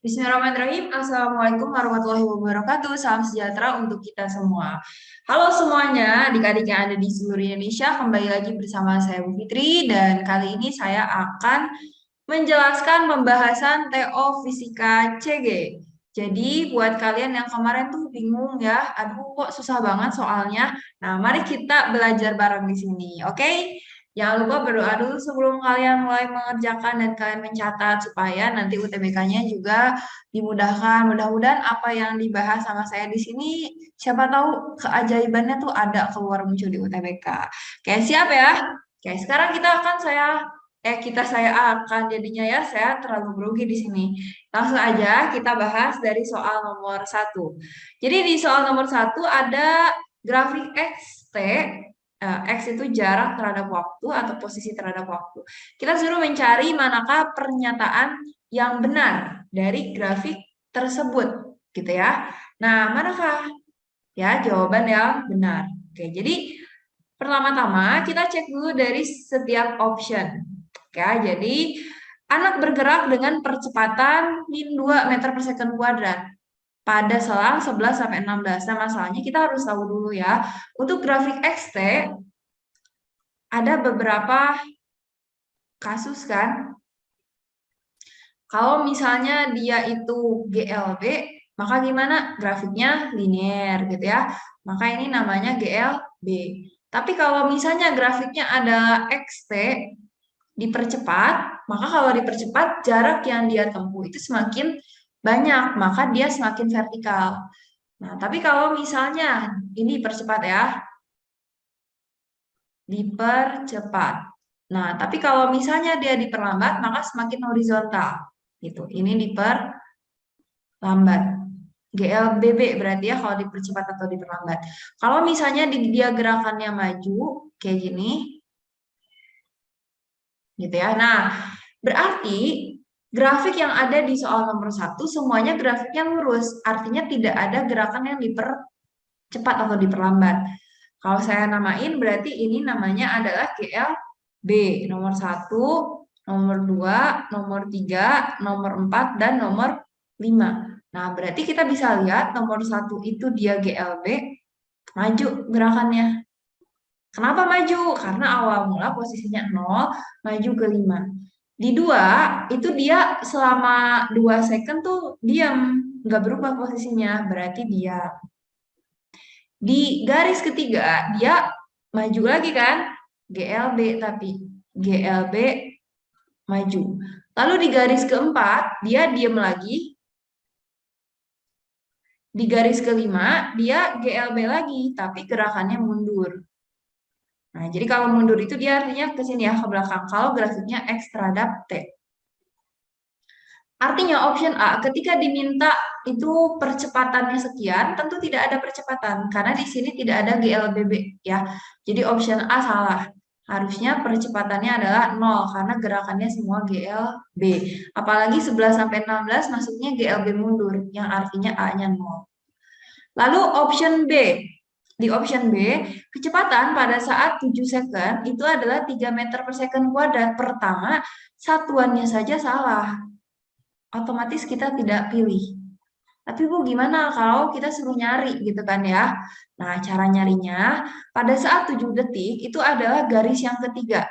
Bismillahirrahmanirrahim. Assalamualaikum warahmatullahi wabarakatuh. Salam sejahtera untuk kita semua. Halo semuanya, adik-adik yang ada di seluruh Indonesia. Kembali lagi bersama saya Bu Fitri dan kali ini saya akan menjelaskan pembahasan TO Fisika CG. Jadi buat kalian yang kemarin tuh bingung ya, aduh kok susah banget soalnya. Nah, mari kita belajar bareng di sini, oke? Jangan lupa berdoa dulu sebelum kalian mulai mengerjakan dan kalian mencatat supaya nanti UTBK-nya juga dimudahkan. Mudah-mudahan apa yang dibahas sama saya di sini, siapa tahu keajaibannya tuh ada keluar muncul di UTBK. Oke, siap ya? Oke, sekarang saya akan jadinya ya, saya terlalu grogi di sini. Langsung aja kita bahas dari soal nomor satu. Jadi di soal nomor satu ada grafik X, T, X itu jarak terhadap waktu atau posisi terhadap waktu. Kita suruh mencari manakah pernyataan yang benar dari grafik tersebut, gitu ya. Nah, manakah ya jawaban yang benar? Oke, jadi pertama-tama kita cek dulu dari setiap option. Oke, jadi anak bergerak dengan percepatan min 2 meter per second kuadrat pada selang 11 sampai 16. Nah, masalahnya kita harus tahu dulu ya. Untuk grafik XT ada beberapa kasus kan. Kalau misalnya dia itu GLB, maka gimana? Grafiknya linear gitu ya. Maka ini namanya GLB. Tapi kalau misalnya grafiknya ada XT dipercepat, maka kalau dipercepat jarak yang dia tempuh itu semakin banyak, maka dia semakin vertikal. Nah, tapi kalau misalnya ini dipercepat ya, dipercepat. Nah, tapi kalau misalnya dia diperlambat, maka semakin horizontal. Gitu. Ini diperlambat. GLBB berarti ya kalau dipercepat atau diperlambat. Kalau misalnya dia gerakannya maju, kayak gini, gitu ya. Nah, berarti grafik yang ada di soal nomor satu semuanya grafiknya lurus. Artinya tidak ada gerakan yang dipercepat atau diperlambat. Kalau saya namain berarti ini namanya adalah GLB. Nomor satu, nomor 2, nomor 3, nomor 4, dan nomor 5. Nah, berarti kita bisa lihat nomor satu itu dia GLB, maju gerakannya. Kenapa maju? Karena awal mula posisinya 0, maju ke 5. Di 2, itu dia selama 2 second tuh diam, nggak berubah posisinya, berarti dia. Di garis ketiga, dia maju lagi kan? GLB, tapi GLB maju. Lalu di garis keempat, dia diam lagi. Di garis kelima, dia GLB lagi, tapi gerakannya mundur. Nah, jadi kalau mundur itu dia artinya ke sini ya, ke belakang. Kalau grafiknya X terhadap T. Artinya option A, ketika diminta itu percepatannya sekian, tentu tidak ada percepatan. Karena di sini tidak ada GLBB ya. Jadi option A salah. Harusnya percepatannya adalah 0 karena gerakannya semua GLB. Apalagi 11 sampai 16 masuknya GLB mundur yang artinya A-nya 0. Lalu option B. Di option B, kecepatan pada saat 7 second itu adalah 3 meter per second kuadrat. Pertama, satuannya saja salah. Otomatis kita tidak pilih. Tapi Bu, gimana kalau kita suruh nyari gitu kan ya? Nah, cara nyarinya pada saat 7 detik itu adalah garis yang ketiga.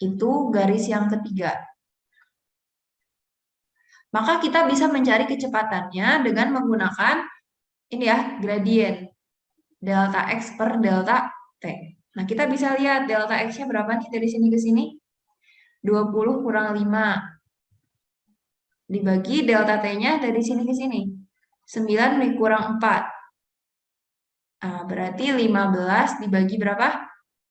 Itu garis yang ketiga. Maka kita bisa mencari kecepatannya dengan menggunakan ini ya, gradien. Delta X per delta T. Nah, kita bisa lihat delta X-nya berapa nih dari sini ke sini? 20 kurang 5. Dibagi delta T-nya dari sini ke sini. 9 kurang 4. Nah, berarti 15 dibagi berapa?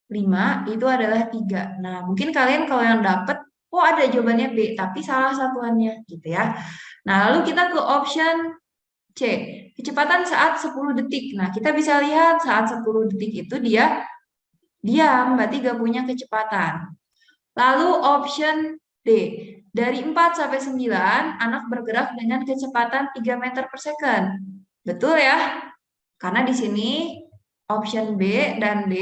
5 itu adalah 3. Nah, mungkin kalian kalau yang dapat, oh ada jawabannya B, tapi salah satuannya gitu ya. Nah, lalu kita ke option C, kecepatan saat 10 detik. Nah, kita bisa lihat saat 10 detik itu dia diam, berarti gak punya kecepatan. Lalu option D, dari 4 sampai 9, anak bergerak dengan kecepatan 3 meter per second. Betul ya? Karena di sini option B dan D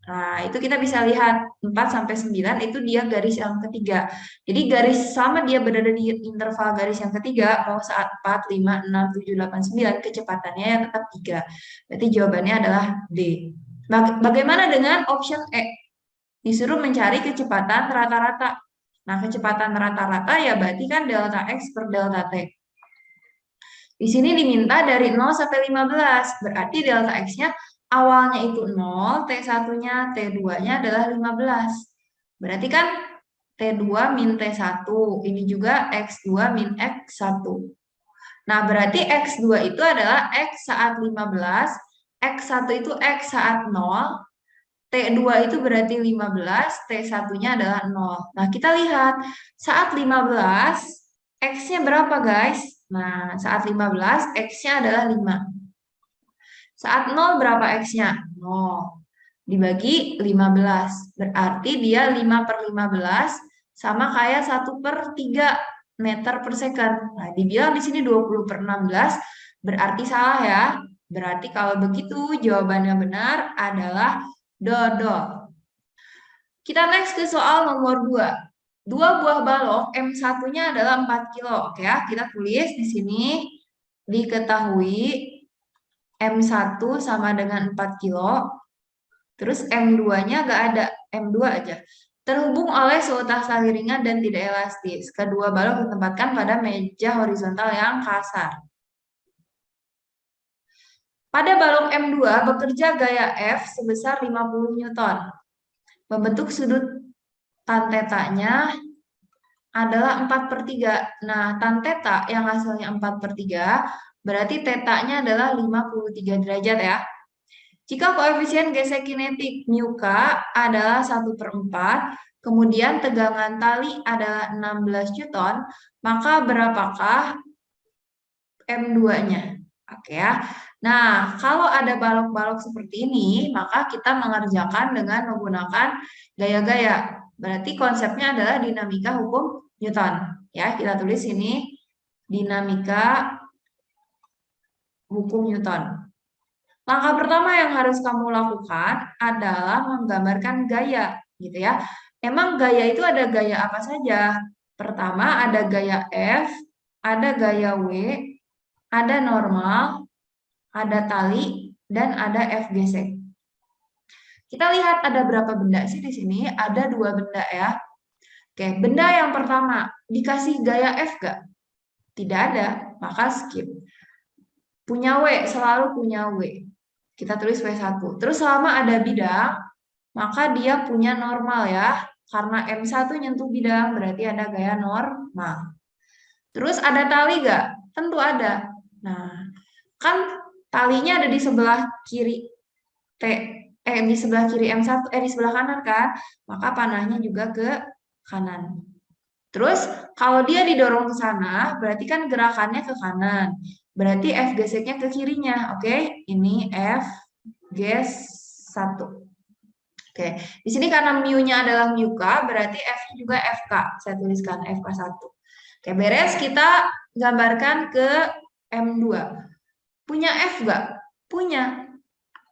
Nah, itu kita bisa lihat 4 sampai 9 itu dia garis yang ketiga. Jadi garis sama dia berada di interval garis yang ketiga, mau saat 4, 5, 6, 7, 8, 9, kecepatannya ya tetap 3. Berarti jawabannya adalah D. Bagaimana dengan option E? Disuruh mencari kecepatan rata-rata. Nah, kecepatan rata-rata ya berarti kan delta X per delta T. Di sini diminta dari 0 sampai 15. Berarti delta X-nya awalnya itu 0, T1-nya, T2-nya adalah 15. Berarti kan T2 min T1. Ini juga X2 min X1. Nah, berarti X2 itu adalah X saat 15, X1 itu X saat 0, T2 itu berarti 15, T1-nya adalah 0. Nah, kita lihat saat 15, X-nya berapa guys? Nah, saat 15, X-nya adalah 5. Saat 0 berapa X-nya? 0. Dibagi 15. Berarti dia 5 per 15 sama kayak 1 per 3 meter per second. Nah, dibilang di sini 20 per 16, berarti salah ya. Berarti kalau begitu jawabannya benar adalah dodol. Kita next ke soal nomor 2. Dua buah balok M1-nya adalah 4 kilo. Oke ya, kita tulis di sini diketahui M1 sama dengan 4 kilo. Terus M2-nya nggak ada, M2 aja. Terhubung oleh seutas tali ringan dan tidak elastis. Kedua balok ditempatkan pada meja horizontal yang kasar. Pada balok M2 bekerja gaya F sebesar 50 Newton. Membentuk sudut tan tetanya adalah 4 per 3. Nah, tan teta yang hasilnya 4 per 3, berarti tetanya adalah 53 derajat ya. Jika koefisien gesek kinetik mu K adalah 1 per 4, kemudian tegangan tali adalah 16 Newton, maka berapakah M2-nya? Oke ya. Nah, kalau ada balok-balok seperti ini, maka kita mengerjakan dengan menggunakan gaya-gaya. Berarti konsepnya adalah dinamika hukum Newton. Ya, kita tulis ini dinamika hukum Newton. Langkah pertama yang harus kamu lakukan adalah menggambarkan gaya, gitu ya. Emang gaya itu ada gaya apa saja? Pertama ada gaya F, ada gaya W, ada normal, ada tali, dan ada F gesek. Kita lihat ada berapa benda sih di sini? Ada 2 benda ya. Oke, benda yang pertama, dikasih gaya F gak? Tidak ada, maka skip. Punya W, selalu punya W. Kita tulis W1. Terus selama ada bidang, maka dia punya normal ya. Karena M1 nyentuh bidang, berarti ada gaya normal. Terus ada tali gak? Tentu ada. Nah, kan talinya ada di sebelah kiri di sebelah kiri M1, di sebelah kanan kan? Maka panahnya juga ke kanan. Terus kalau dia didorong ke sana, berarti kan gerakannya ke kanan. Berarti F geseknya ke kirinya. Oke, ini F ges 1. Oke, di sini karena mu-nya adalah mu K, berarti F-nya juga FK. Saya tuliskan FK1. Oke, beres, kita gambarkan ke M2. Punya F nggak? Punya.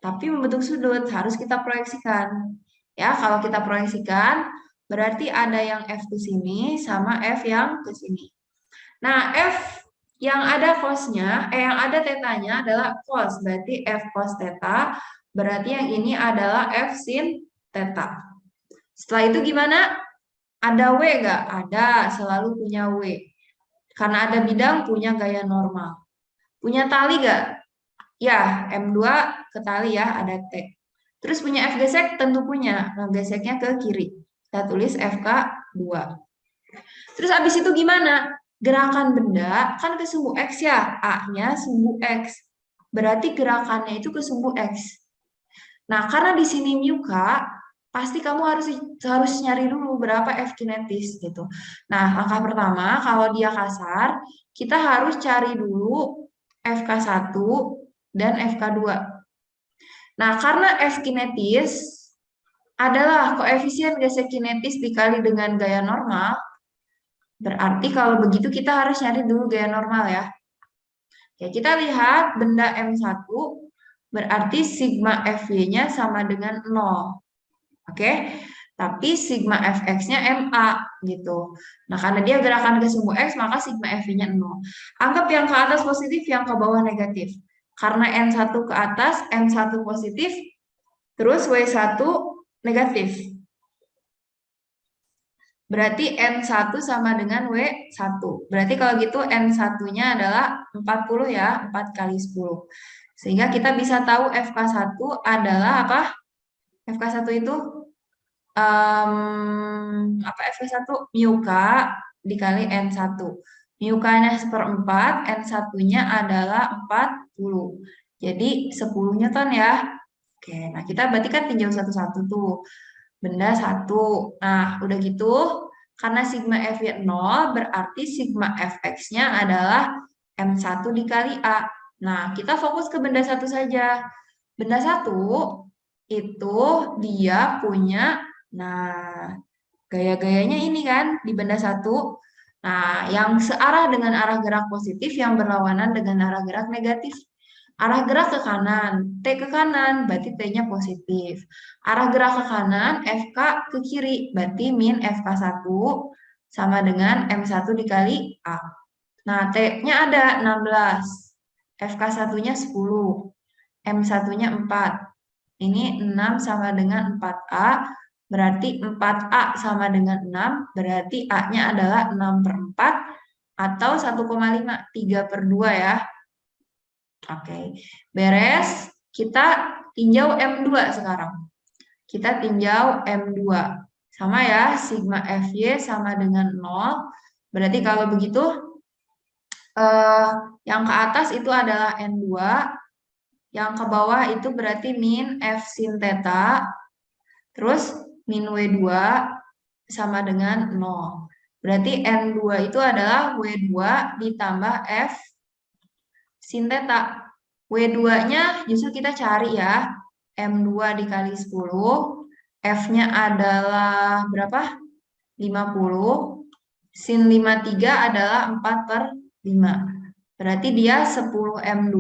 Tapi membentuk sudut, harus kita proyeksikan. Ya, kalau kita proyeksikan, berarti ada yang F ke sini sama F yang ke sini. Nah, F yang ada cos-nya, yang ada tetanya adalah cos, berarti F cos theta, berarti yang ini adalah F sin theta. Setelah itu gimana? Ada W nggak? Ada, selalu punya W. Karena ada bidang, punya gaya normal. Punya tali nggak? Ya, M2 ke tali ya, ada T. Terus punya F gesek? Tentu punya. Nah, geseknya ke kiri. Kita tulis FK2. Terus abis itu gimana? Gerakan benda kan ke sumbu X ya. A-nya sumbu X. Berarti gerakannya itu ke sumbu X. Nah, karena di sini mu K, pasti kamu harus nyari dulu berapa F kinetis gitu. Nah, langkah pertama kalau dia kasar, kita harus cari dulu FK1 dan FK2. Nah, karena F kinetis adalah koefisien gesek kinetis dikali dengan gaya normal, berarti kalau begitu kita harus nyari dulu gaya normal ya. Oke, kita lihat benda M1 berarti sigma FY-nya sama dengan 0. Oke, tapi sigma fx-nya MA gitu. Nah, karena dia gerakan ke sumbu X, maka sigma FV-nya 0. Anggap yang ke atas positif, yang ke bawah negatif. Karena N1 ke atas, M1 positif, terus W1 negatif. Berarti N1 sama dengan W1. Berarti kalau gitu N1-nya adalah 40 ya, 4 kali 10. Sehingga kita bisa tahu FK1 adalah apa? FK1 itu apa FK1? Mu K dikali N1. Mu K-nya seperempat, N1-nya adalah 40. Jadi 10 Newton ya. Oke, nah kita berarti kan tinjau satu-satu tuh. Benda satu. Nah, udah gitu, karena sigma F-nya 0, berarti sigma Fx-nya adalah M1 dikali A. Nah, kita fokus ke benda satu saja. Benda satu itu dia punya, nah, gaya-gayanya ini kan di benda satu. Nah, yang searah dengan arah gerak positif, yang berlawanan dengan arah gerak negatif. Arah gerak ke kanan, T ke kanan, berarti T-nya positif. Arah gerak ke kanan, FK ke kiri, berarti min FK1 sama dengan M1 dikali A. Nah, T-nya ada 16, FK1-nya 10, M1-nya 4. Ini 6 sama dengan 4A, berarti 4A sama dengan 6, berarti A-nya adalah 6 per 4, atau 1,5, 3 per 2 ya. Oke, beres. Kita tinjau M2 sekarang. Kita tinjau M2. Sama ya, sigma Fy sama dengan 0. Berarti kalau begitu, yang ke atas itu adalah N2. Yang ke bawah itu berarti min F sin theta. Terus min W2 sama dengan 0. Berarti N2 itu adalah W2 ditambah F sin theta. W2-nya justru kita cari ya. M2 dikali 10. F-nya adalah berapa? 50. Sin 53 adalah 4 per 5. Berarti dia 10 M2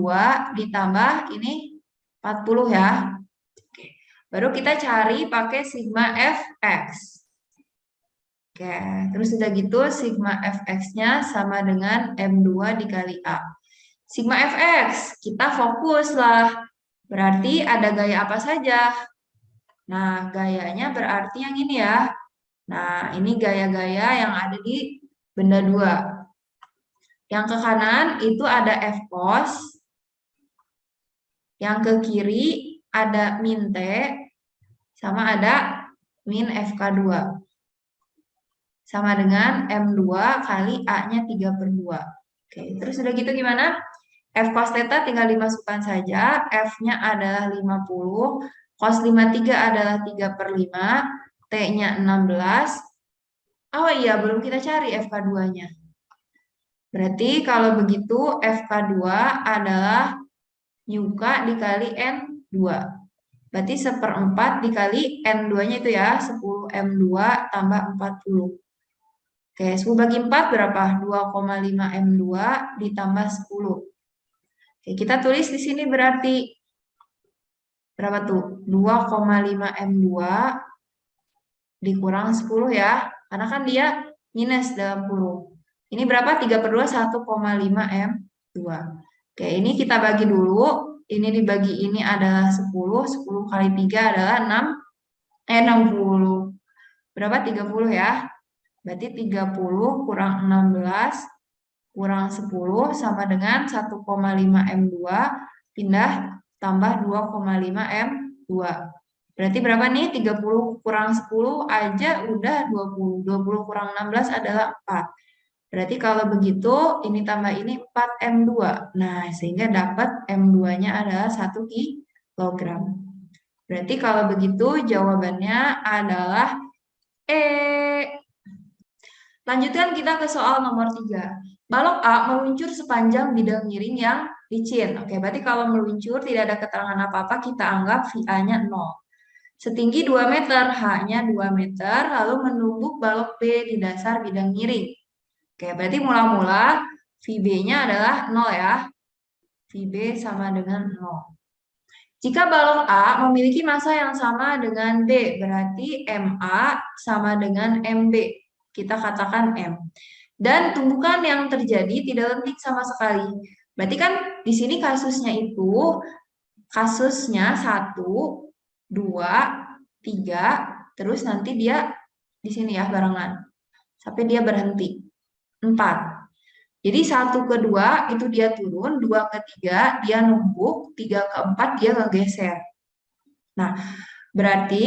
ditambah ini 40 ya. Oke. Baru kita cari pakai sigma Fx. Oke, terus udah gitu sigma Fx-nya sama dengan M2 dikali A. Sigma Fx, kita fokus lah. Berarti ada gaya apa saja? Nah, gayanya berarti yang ini ya. Nah, ini gaya-gaya yang ada di benda 2. Yang ke kanan itu ada F cos. Yang ke kiri ada min T. Sama ada min FK2. Sama dengan M2 kali A-nya 3 per 2. Oke, terus udah gitu gimana? F cos theta tinggal dimasukkan saja. F-nya adalah 50. Cos 53 adalah 3 per 5. T-nya 16. Oh iya, belum kita cari FK2-nya. Berarti kalau begitu FK2 adalah K dikali N2. Berarti seperempat dikali N2-nya itu ya, 10 M2 tambah 40. Oke, 10 bagi 4 berapa? 2,5 M2 ditambah 10. Oke, kita tulis di sini berarti berapa tuh? 2,5 M2 dikurang 10 ya. Karena kan dia minus dalam kurung. Ini berapa? 3 per 2, 1,5 M2. Oke, ini kita bagi dulu. Ini dibagi ini adalah 10. 10 kali 3 adalah 60. Berapa? 30 ya. Berarti 30 kurang 16 kurang 10 sama dengan 1,5 M2 pindah tambah 2,5 M2. Berarti berapa nih? 30 kurang 10 aja udah 20. 20 kurang 16 adalah 4. Berarti kalau begitu ini tambah ini 4 M2. Nah, sehingga dapat M2-nya adalah 1 kilogram. Berarti kalau begitu jawabannya adalah E. Lanjutkan kita ke soal nomor 3. Balok A meluncur sepanjang bidang miring yang licin. Oke, berarti kalau meluncur tidak ada keterangan apa-apa, kita anggap VA-nya 0. Setinggi 2 meter, H-nya 2 meter, lalu menumbuk balok B di dasar bidang miring. Oke, berarti mula-mula VB-nya adalah 0 ya. VB sama dengan 0. Jika balok A memiliki massa yang sama dengan B, berarti MA sama dengan MB. Kita katakan M. Dan tumbukan yang terjadi tidak lentik sama sekali. Berarti kan di sini kasusnya itu, kasusnya 1, 2, 3, terus nanti dia di sini ya barengan. Sampai dia berhenti. 4. Jadi 1 ke 2 itu dia turun, 2 ke 3 dia numpuk, 3 ke 4 dia ngegeser. Nah, berarti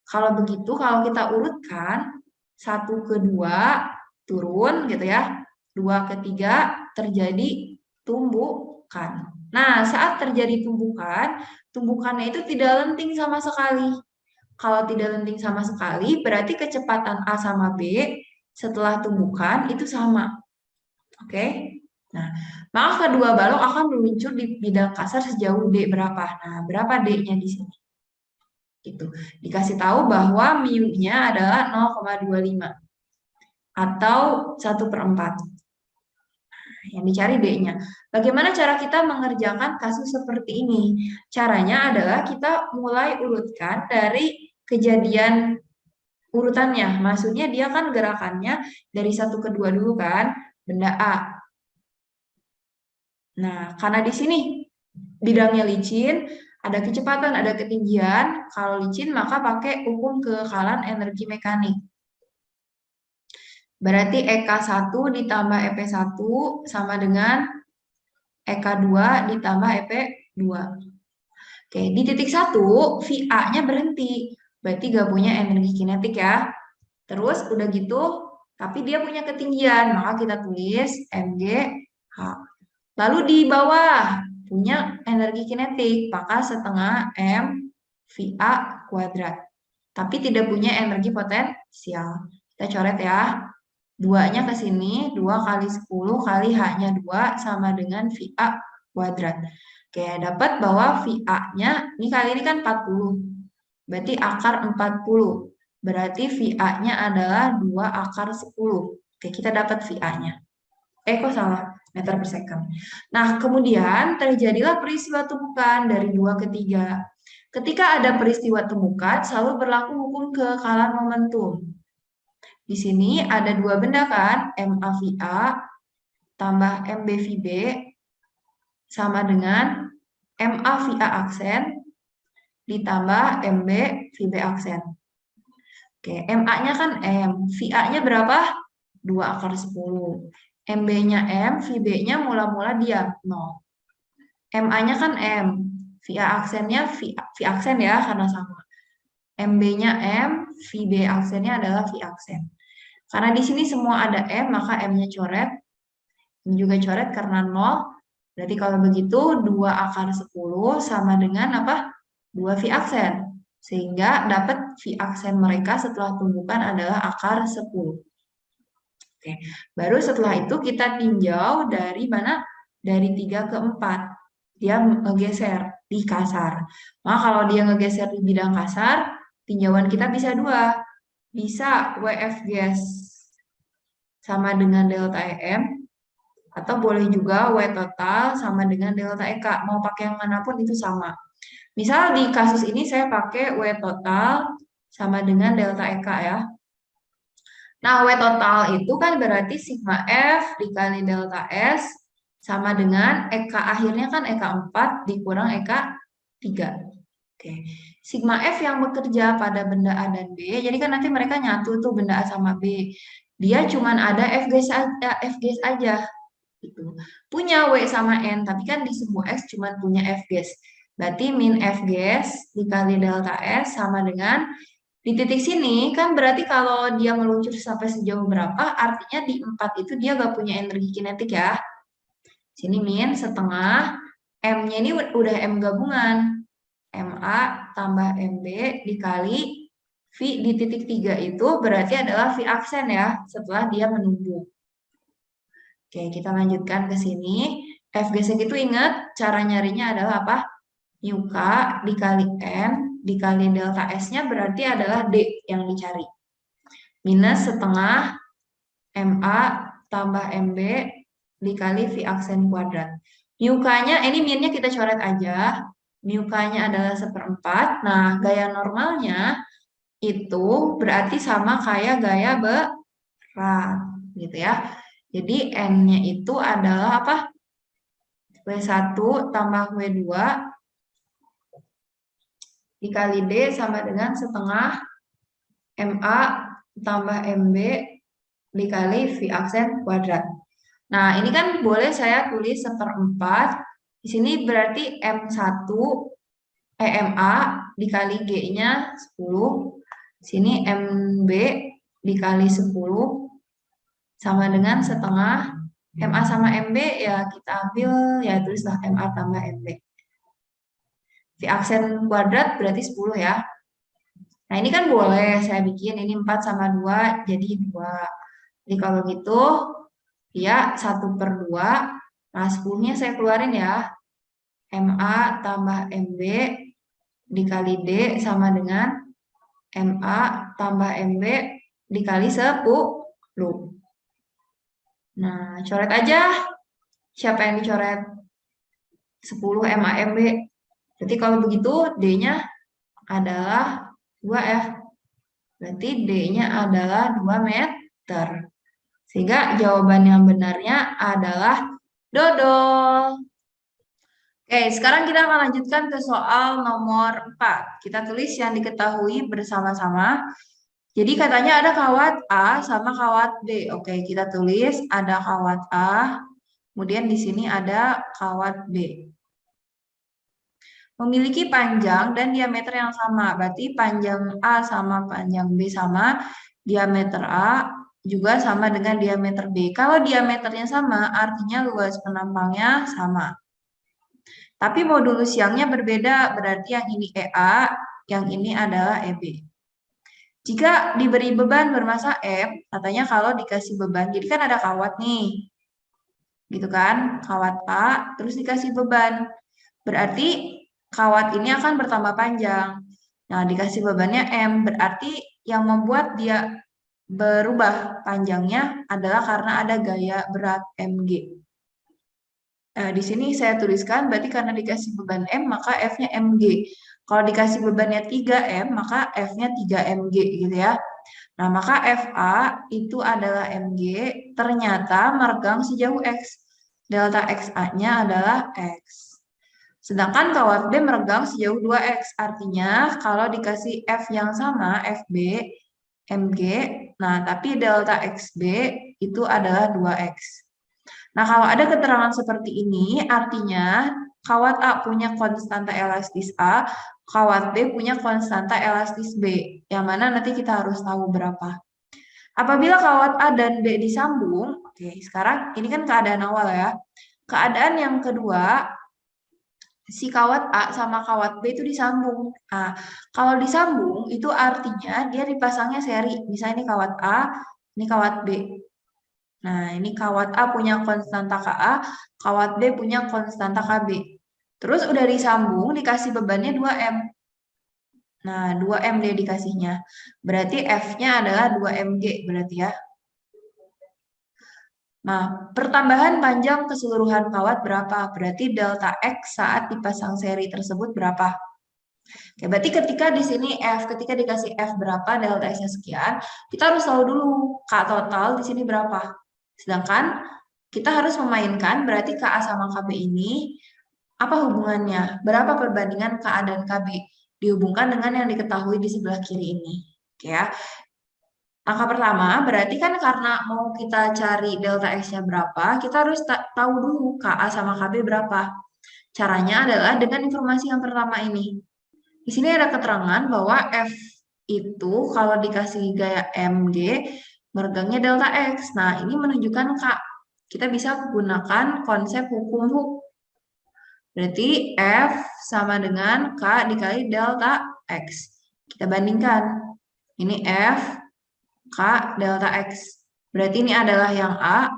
kalau begitu, kalau kita urutkan 1 ke 2 turun gitu ya, 2 ke 3 terjadi tumbukan. Nah, saat terjadi tumbukan, tumbukannya itu tidak lenting sama sekali. Kalau tidak lenting sama sekali, berarti kecepatan A sama B setelah tumbukan itu sama. Oke? Nah, maka kedua balok akan meluncur di bidang kasar sejauh D berapa? Nah, berapa D-nya di sini? Gitu. Dikasih tahu bahwa mu-nya adalah 0,25 atau 1/4. Yang dicari D-nya. Bagaimana cara kita mengerjakan kasus seperti ini? Caranya adalah kita mulai urutkan dari kejadian urutannya. Maksudnya dia kan gerakannya dari 1 ke 2 dulu kan, benda A. Nah, karena di sini bidangnya licin, ada kecepatan, ada ketinggian. Kalau licin maka pakai hukum kekekalan energi mekanik. Berarti EK1 ditambah EP1 sama dengan EK2 ditambah EP2. Oke, di titik 1, VA-nya berhenti. Berarti gak punya energi kinetik ya. Terus udah gitu, tapi dia punya ketinggian. Maka kita tulis MGH. Lalu di bawah, punya energi kinetik. Maka setengah M VA kuadrat. Tapi tidak punya energi potensial. Kita coret ya. 2-nya ke sini, 2 kali 10 kali H-nya 2 sama dengan VA kuadrat. Oke, dapat bahwa VA-nya, ini kali ini kan 40. Berarti akar 40. Berarti VA-nya adalah 2 akar 10. Oke, kita dapat VA-nya. Kok salah? Meter per second. Nah, kemudian terjadilah peristiwa tumbukan dari 2 ke 3. Ketika ada peristiwa tumbukan, selalu berlaku hukum kekekalan momentum. Di sini ada dua benda kan, MAVA tambah MBVB sama dengan MAVA aksen ditambah MBVB aksen. Oke, MA-nya kan M, VA-nya berapa? 2 akar 10. MB-nya M, VB-nya mula-mula dia 0. MA-nya kan M, VA aksennya V aksen ya, karena sama. MB-nya M, VB aksennya adalah V aksen. Karena di sini semua ada M, maka M-nya coret. Ini juga coret karena 0. Berarti kalau begitu 2 akar 10 sama dengan apa? 2 V aksen. Sehingga dapat V aksen mereka setelah tumbukan adalah akar 10. Oke. Baru setelah itu kita tinjau dari mana? Dari 3 ke 4. Dia ngegeser di kasar. Maka kalau dia ngegeser di bidang kasar, tinjauan kita bisa 2. Bisa WF gas sama dengan delta EM, atau boleh juga W total sama dengan delta EK. Mau pakai yang manapun itu sama. Misal di kasus ini saya pakai W total sama dengan delta EK ya. Nah, W total itu kan berarti sigma F dikali delta S sama dengan EK akhirnya kan EK 4 dikurang EK 3. Oke. Sigma F yang bekerja pada benda A dan B, jadi kan nanti mereka nyatu tuh benda A sama B. Dia cuman ada F gas aja. Gitu. Punya W sama N, tapi kan di sebuah X cuman punya F gas. Berarti min F gas dikali delta S sama dengan di titik sini kan berarti kalau dia meluncur sampai sejauh berapa, artinya di 4 itu dia gak punya energi kinetik ya. Sini min setengah, M-nya ini udah M gabungan. MA tambah MB dikali V di titik 3 itu berarti adalah V aksen ya, setelah dia menumbuk. Oke, kita lanjutkan ke sini. F gesek itu ingat, cara nyarinya adalah apa? Mu K dikali M dikali delta S-nya berarti adalah D yang dicari. Minus setengah MA tambah MB dikali V aksen kuadrat. Mu K-nya, ini min-nya kita coret aja. mu K-nya adalah 1/4. Nah, gaya normalnya itu berarti sama kayak gaya berat, gitu ya. Jadi N-nya itu adalah apa? W1 tambah W2 dikali D sama dengan setengah MA tambah MB dikali V aksen kuadrat. Nah, ini kan boleh saya tulis 1/4. Di sini berarti M1 MA dikali G-nya 10. Sini MB dikali 10 sama dengan setengah MA sama MB ya kita ambil ya tulislah MA tambah MB. V aksen kuadrat berarti 10 ya. Nah, ini kan boleh saya bikin ini 4 sama 2 jadi 2. Jadi kalau gitu ya 1/2. Nah, 10-nya saya keluarin ya. MA tambah MB dikali D sama dengan MA tambah MB dikali 10. Nah, coret aja. Siapa yang dicoret? 10 MA MB. Berarti kalau begitu D-nya adalah 2 ya. Berarti D-nya adalah 2 meter. Sehingga jawaban yang benarnya adalah dodol. Oke, sekarang kita akan lanjutkan ke soal nomor 4. Kita tulis yang diketahui bersama-sama. Jadi katanya ada kawat A sama kawat B. Oke, kita tulis ada kawat A, kemudian di sini ada kawat B. Memiliki panjang dan diameter yang sama. Berarti panjang A sama panjang B sama, diameter A juga sama dengan diameter B. Kalau diameternya sama, artinya luas penampangnya sama. Tapi modulus siangnya berbeda, berarti yang ini EA, yang ini adalah EB. Jika diberi beban bermassa M, katanya kalau dikasih beban, jadi kan ada kawat nih, gitu kan, kawat A, terus dikasih beban. Berarti kawat ini akan bertambah panjang. Nah, dikasih bebannya M, berarti yang membuat dia berubah panjangnya adalah karena ada gaya berat mg. Di sini saya tuliskan, berarti karena dikasih beban M, maka F-nya mg. Kalau dikasih bebannya 3M, maka F-nya 3mg gitu ya. Nah, maka FA itu adalah mg, ternyata meregang sejauh X. Delta XA-nya adalah X. Sedangkan kawat B meregang sejauh 2X. Artinya kalau dikasih F yang sama, FB, MG, nah tapi delta XB itu adalah 2X. Nah, kalau ada keterangan seperti ini, artinya kawat A punya konstanta elastis A, kawat B punya konstanta elastis B, yang mana nanti kita harus tahu berapa. Apabila kawat A dan B disambung, oke, sekarang ini kan keadaan awal ya. Keadaan yang kedua, si kawat A sama kawat B itu disambung. Nah, kalau disambung itu artinya dia dipasangnya seri. Misalnya ini kawat A, ini kawat B. Nah, ini kawat A punya konstanta Ka, kawat B punya konstanta Kb. Terus udah disambung, dikasih bebannya 2M. Nah, 2M dia dikasihnya. Berarti F-nya adalah 2mg berarti ya. Nah, pertambahan panjang keseluruhan kawat berapa? Berarti delta X saat dipasang seri tersebut berapa? Oke, berarti ketika di sini ketika dikasih F berapa, delta X-nya sekian, kita harus tahu dulu K total di sini berapa. Sedangkan kita harus memainkan berarti KA sama KB ini apa hubungannya? Berapa perbandingan KA dan KB? Dihubungkan dengan yang diketahui di sebelah kiri ini. Oke ya. Langkah pertama, berarti kan karena mau kita cari delta X-nya berapa, kita harus tahu dulu KA sama KB berapa. Caranya adalah dengan informasi yang pertama ini. Di sini ada keterangan bahwa F itu kalau dikasih gaya mg, meregangnya delta X. Nah, ini menunjukkan K. Kita bisa gunakan konsep hukum Hooke. Berarti F sama dengan K dikali delta X. Kita bandingkan. Ini F, K, delta X. Berarti ini adalah yang A,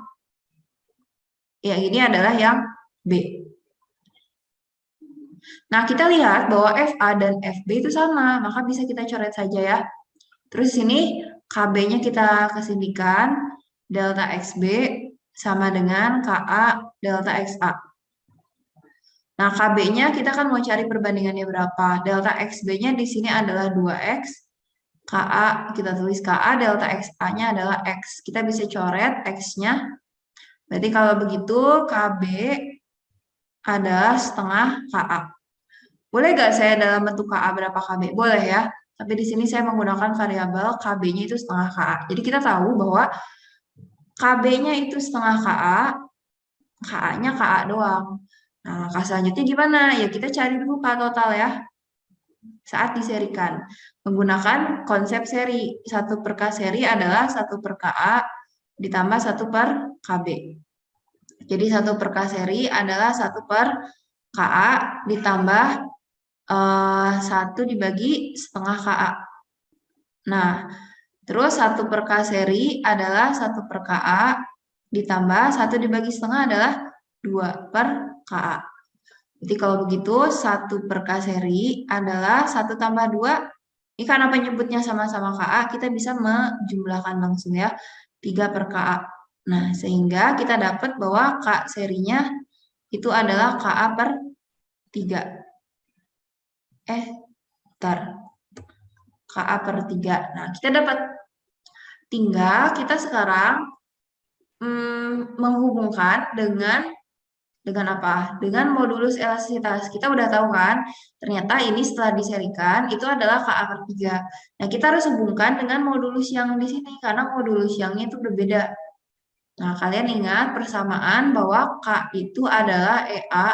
yang ini adalah yang B. Nah, kita lihat bahwa FA dan FB itu sama, maka bisa kita coret saja ya. Terus sini KB-nya kita kesinikan, delta XB sama dengan KA delta XA. Nah, KB-nya kita kan mau cari perbandingannya berapa. Delta XB-nya di sini adalah 2X. KA, kita tulis KA, delta XA-nya adalah X. Kita bisa coret X-nya. Berarti kalau begitu, KB adalah setengah KA. Boleh nggak saya dalam bentuk KA berapa KB? Boleh ya. Tapi di sini saya menggunakan variabel KB-nya itu setengah KA. Jadi kita tahu bahwa KB-nya itu setengah KA, KA-nya KA doang. Nah, langkah selanjutnya gimana? Ya kita cari dulu KA total ya. Saat diserikan. Menggunakan konsep seri. 1 per K seri adalah 1 per KA ditambah 1 per KB. Jadi 1 per K seri adalah 1 per KA ditambah 1 dibagi setengah KA. Nah, terus 1 per K seri adalah 1 per KA ditambah 1 dibagi setengah adalah 2 per KA. Jadi kalau begitu 1 per K seri adalah 1 tambah 2. Ini karena penyebutnya sama-sama KA, kita bisa menjumlahkan langsung ya. 3 per KA. Nah, sehingga kita dapat bahwa K serinya itu adalah KA per 3. Bentar. KA per 3. Nah, kita dapat. Tinggal kita sekarang menghubungkan dengan apa? Dengan modulus elastisitas. Kita udah tahu kan, ternyata ini setelah diserikan itu adalah KA per 3. Nah, kita harus hubungkan dengan modulus yang di sini karena modulus yangnya itu berbeda. Nah, kalian ingat persamaan bahwa K itu adalah EA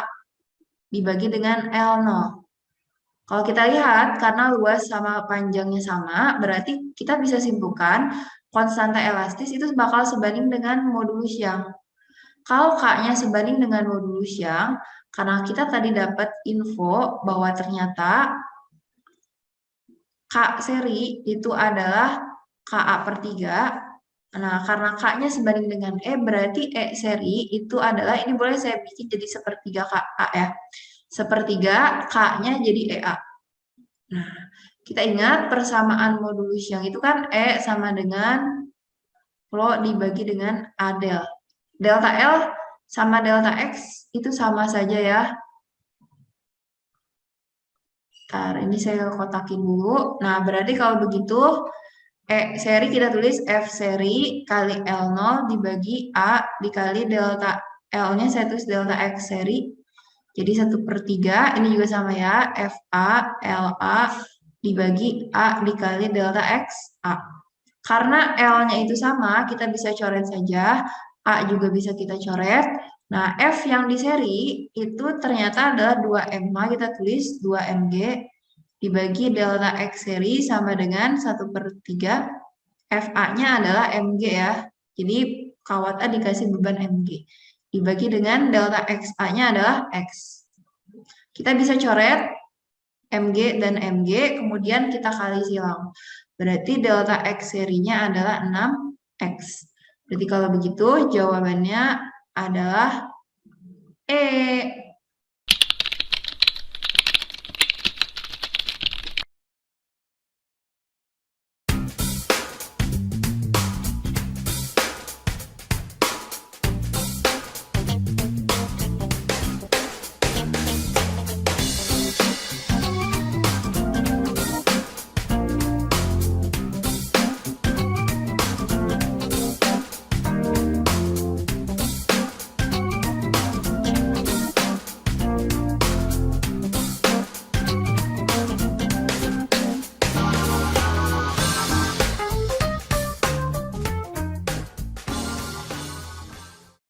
dibagi dengan L0. Kalau kita lihat, karena luas sama panjangnya sama, berarti kita bisa simpulkan konstanta elastis itu bakal sebanding dengan modulus yang. Kalau K-nya sebanding dengan modulus yang, karena kita tadi dapat info bahwa ternyata K seri itu adalah KA per 3. Nah, karena K-nya sebanding dengan E, berarti E seri itu adalah, ini boleh saya bikin jadi sepertiga KA ya. Sepertiga K-nya jadi EA. Nah, kita ingat persamaan modulus yang itu kan E sama dengan Rho dibagi dengan A del. Delta L sama delta X itu sama saja ya. Ntar, ini saya kotakin dulu. Nah, berarti kalau begitu, E seri kita tulis F seri kali L0 dibagi A dikali delta L-nya saya tulis delta X seri. Jadi 1 per 3, ini juga sama ya, FA, LA dibagi A dikali delta X, A. Karena L-nya itu sama, kita bisa coret saja, A juga bisa kita coret. Nah, F yang di seri itu ternyata adalah 2M, kita tulis 2Mg dibagi delta X seri sama dengan 1 per 3, FA-nya adalah Mg ya. Jadi kawat A dikasih beban Mg. Dibagi dengan delta XA-nya adalah X. Kita bisa coret Mg dan Mg, kemudian kita kali silang. Berarti delta X serinya adalah 6X. Berarti kalau begitu jawabannya adalah E.